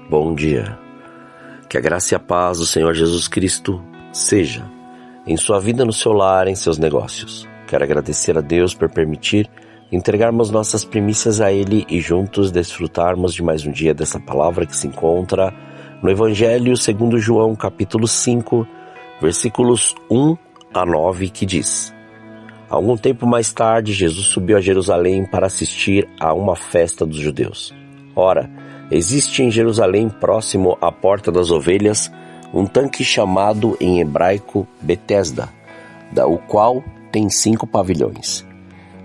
Bom dia. Que a graça e a paz do Senhor Jesus Cristo seja em sua vida, no seu lar, em seus negócios. Quero agradecer a Deus por permitir entregarmos nossas primícias a Ele e juntos desfrutarmos de mais um dia dessa palavra que se encontra no Evangelho segundo João, capítulo 5, versículos 1 a 9, que diz: Algum tempo mais tarde, Jesus subiu a Jerusalém para assistir a uma festa dos judeus. Ora, existe em Jerusalém, próximo à Porta das Ovelhas, um tanque chamado em hebraico Betesda, o qual tem 5 pavilhões.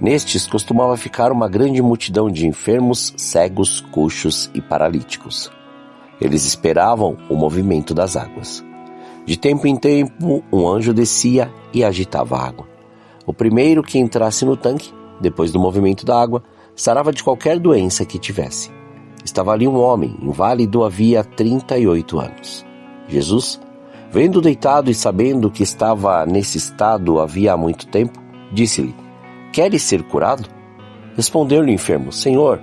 Nestes costumava ficar uma grande multidão de enfermos, cegos, coxos e paralíticos. Eles esperavam o movimento das águas. De tempo em tempo, um anjo descia e agitava a água. O primeiro que entrasse no tanque, depois do movimento da água, sarava de qualquer doença que tivesse. Estava ali um homem, inválido havia 38 anos. Jesus, vendo deitado e sabendo que estava nesse estado havia muito tempo, disse-lhe: Queres ser curado? Respondeu-lhe o enfermo: Senhor,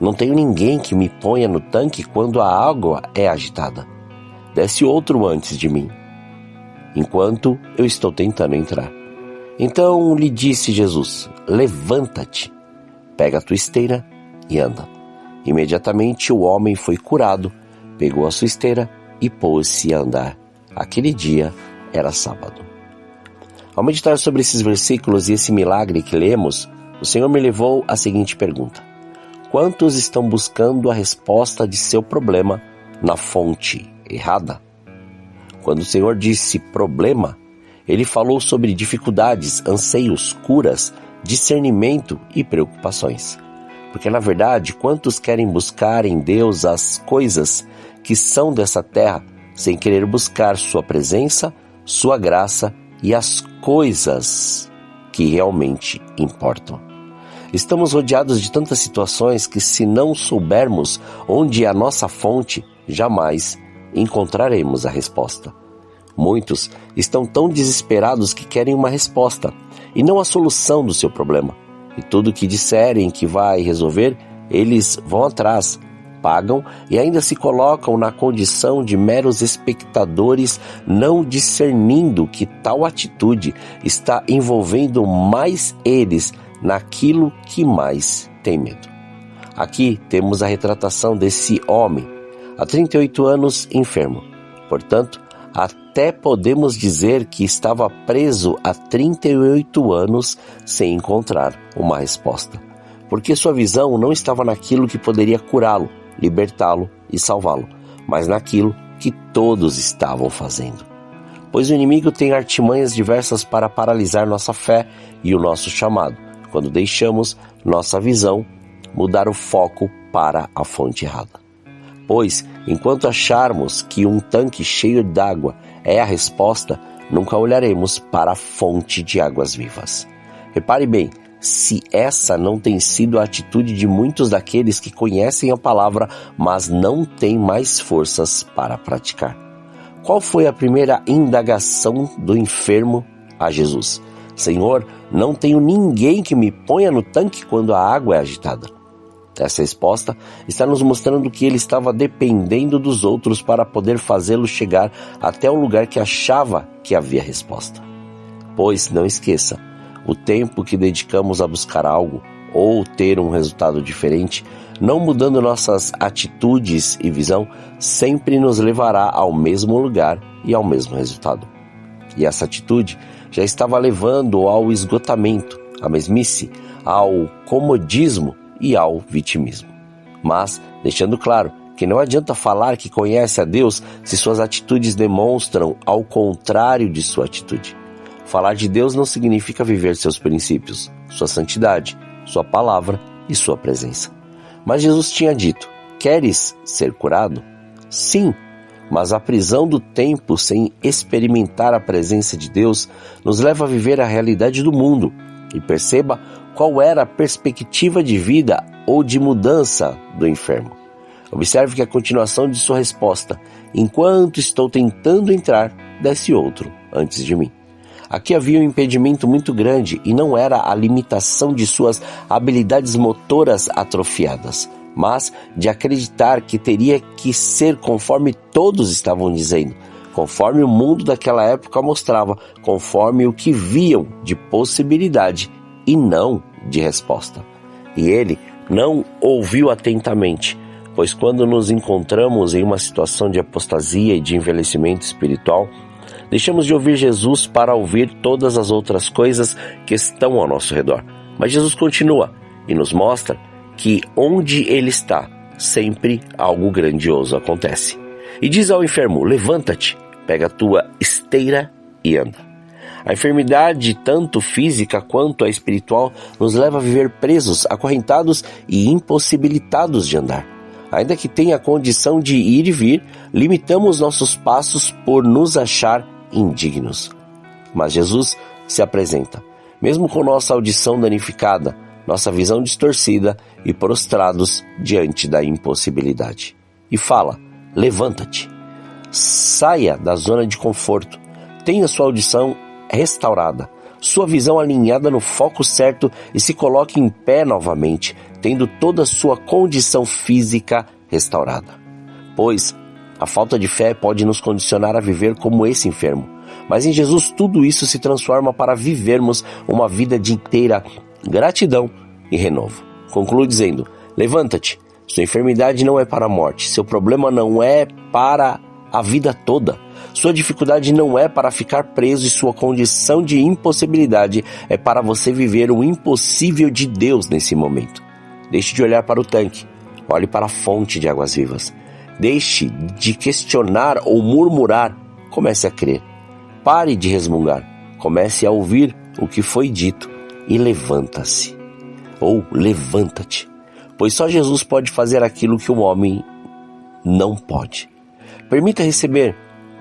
não tenho ninguém que me ponha no tanque quando a água é agitada. Desce outro antes de mim, enquanto eu estou tentando entrar. Então lhe disse Jesus: Levanta-te, pega a tua esteira e anda. Imediatamente o homem foi curado, pegou a sua esteira e pôs-se a andar. Aquele dia era sábado. Ao meditar sobre esses versículos e esse milagre que lemos, o Senhor me levou à seguinte pergunta: quantos estão buscando a resposta de seu problema na fonte errada? Quando o Senhor disse problema, Ele falou sobre dificuldades, anseios, curas, discernimento e preocupações. Porque, na verdade, quantos querem buscar em Deus as coisas que são dessa terra, sem querer buscar sua presença, sua graça e as coisas que realmente importam? Estamos rodeados de tantas situações que, se não soubermos onde é a nossa fonte, jamais encontraremos a resposta. Muitos estão tão desesperados que querem uma resposta e não a solução do seu problema. E tudo que disserem que vai resolver, eles vão atrás, pagam e ainda se colocam na condição de meros espectadores, não discernindo que tal atitude está envolvendo mais eles naquilo que mais tem medo. Aqui temos a retratação desse homem, há 38 anos enfermo. Portanto, até podemos dizer que estava preso há 38 anos sem encontrar uma resposta, porque sua visão não estava naquilo que poderia curá-lo, libertá-lo e salvá-lo, mas naquilo que todos estavam fazendo. Pois o inimigo tem artimanhas diversas para paralisar nossa fé e o nosso chamado, quando deixamos nossa visão mudar o foco para a fonte errada. Pois, enquanto acharmos que um tanque cheio d'água é a resposta, nunca olharemos para a fonte de águas vivas. Repare bem, se essa não tem sido a atitude de muitos daqueles que conhecem a palavra, mas não têm mais forças para praticar. Qual foi a primeira indagação do enfermo a Jesus? Senhor, não tenho ninguém que me ponha no tanque quando a água é agitada. Essa resposta está nos mostrando que ele estava dependendo dos outros para poder fazê-lo chegar até o lugar que achava que havia resposta. Pois, não esqueça, o tempo que dedicamos a buscar algo ou ter um resultado diferente, não mudando nossas atitudes e visão, sempre nos levará ao mesmo lugar e ao mesmo resultado. E essa atitude já estava levando ao esgotamento, à mesmice, ao comodismo e ao vitimismo. Mas, deixando claro que não adianta falar que conhece a Deus se suas atitudes demonstram ao contrário de sua atitude. Falar de Deus não significa viver seus princípios, sua santidade, sua palavra e sua presença. Mas Jesus tinha dito: queres ser curado? Sim, mas a prisão do tempo sem experimentar a presença de Deus nos leva a viver a realidade do mundo. E perceba qual era a perspectiva de vida ou de mudança do enfermo. Observe que a continuação de sua resposta: enquanto estou tentando entrar, desce outro antes de mim. Aqui havia um impedimento muito grande e não era a limitação de suas habilidades motoras atrofiadas, mas de acreditar que teria que ser conforme todos estavam dizendo, conforme o mundo daquela época mostrava, conforme o que viam de possibilidade e não de resposta. E ele não ouviu atentamente, pois quando nos encontramos em uma situação de apostasia e de envelhecimento espiritual, deixamos de ouvir Jesus para ouvir todas as outras coisas que estão ao nosso redor. Mas Jesus continua e nos mostra que onde Ele está, sempre algo grandioso acontece. E diz ao enfermo: levanta-te, pega a tua esteira e anda. A enfermidade, tanto física quanto a espiritual, nos leva a viver presos, acorrentados e impossibilitados de andar. Ainda que tenha a condição de ir e vir, limitamos nossos passos por nos achar indignos. Mas Jesus se apresenta, mesmo com nossa audição danificada, nossa visão distorcida e prostrados diante da impossibilidade. E fala: levanta-te, saia da zona de conforto, tenha sua audição restaurada, sua visão alinhada no foco certo e se coloque em pé novamente, tendo toda a sua condição física restaurada. Pois a falta de fé pode nos condicionar a viver como esse enfermo, mas em Jesus tudo isso se transforma para vivermos uma vida de inteira gratidão e renovo. Conclui dizendo: levanta-te, sua enfermidade não é para a morte, seu problema não é para a vida toda, sua dificuldade não é para ficar preso e sua condição de impossibilidade é para você viver o impossível de Deus nesse momento. Deixe de olhar para o tanque, olhe para a fonte de águas vivas. Deixe de questionar ou murmurar, comece a crer. Pare de resmungar, comece a ouvir o que foi dito e levanta-se. Ou levanta-te, pois só Jesus pode fazer aquilo que o homem não pode. Permita receber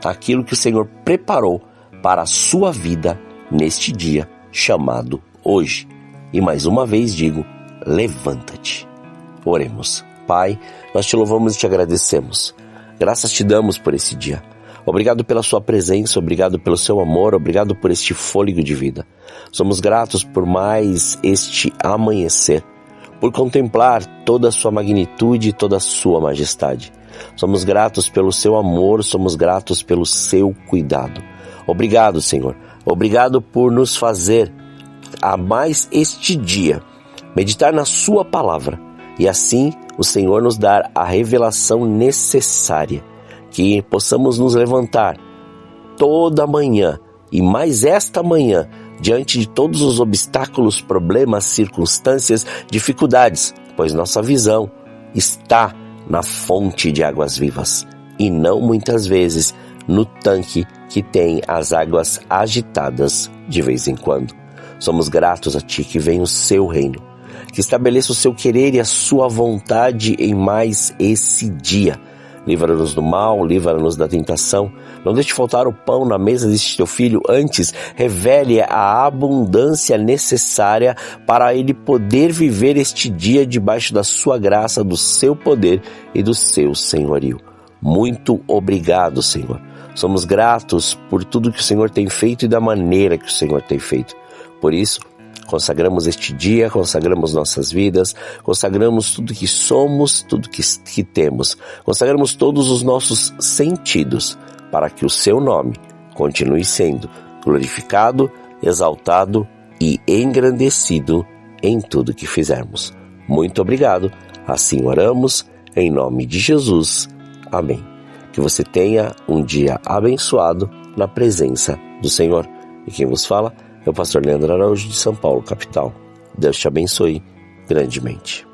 aquilo que o Senhor preparou para a sua vida neste dia chamado hoje. E mais uma vez digo: levanta-te. Oremos. Pai, nós te louvamos e te agradecemos. Graças te damos por esse dia. Obrigado pela sua presença, obrigado pelo seu amor, obrigado por este fôlego de vida. Somos gratos por mais este amanhecer, por contemplar toda a sua magnitude e toda a sua majestade. Somos gratos pelo seu amor, somos gratos pelo seu cuidado. Obrigado, Senhor. Obrigado por nos fazer a mais este dia meditar na sua palavra e assim o Senhor nos dar a revelação necessária, que possamos nos levantar toda manhã e mais esta manhã diante de todos os obstáculos, problemas, circunstâncias, dificuldades, pois nossa visão está na fonte de águas vivas e não muitas vezes no tanque que tem as águas agitadas de vez em quando. Somos gratos a Ti que venha o Seu reino, que estabeleça o Seu querer e a Sua vontade em mais esse dia. Livra-nos do mal, livra-nos da tentação. Não deixe faltar o pão na mesa deste Teu Filho, antes revele a abundância necessária para Ele poder viver este dia debaixo da Sua graça, do Seu poder e do Seu senhorio. Muito obrigado, Senhor. Somos gratos por tudo que o Senhor tem feito e da maneira que o Senhor tem feito. Por isso, consagramos este dia, consagramos nossas vidas, consagramos tudo que somos, tudo que temos. Consagramos todos os nossos sentidos para que o Seu nome continue sendo glorificado, exaltado e engrandecido em tudo que fizermos. Muito obrigado. Assim oramos, em nome de Jesus. Amém. Que você tenha um dia abençoado na presença do Senhor. E quem vos fala é o pastor Leandro Araújo de São Paulo, capital. Deus te abençoe grandemente.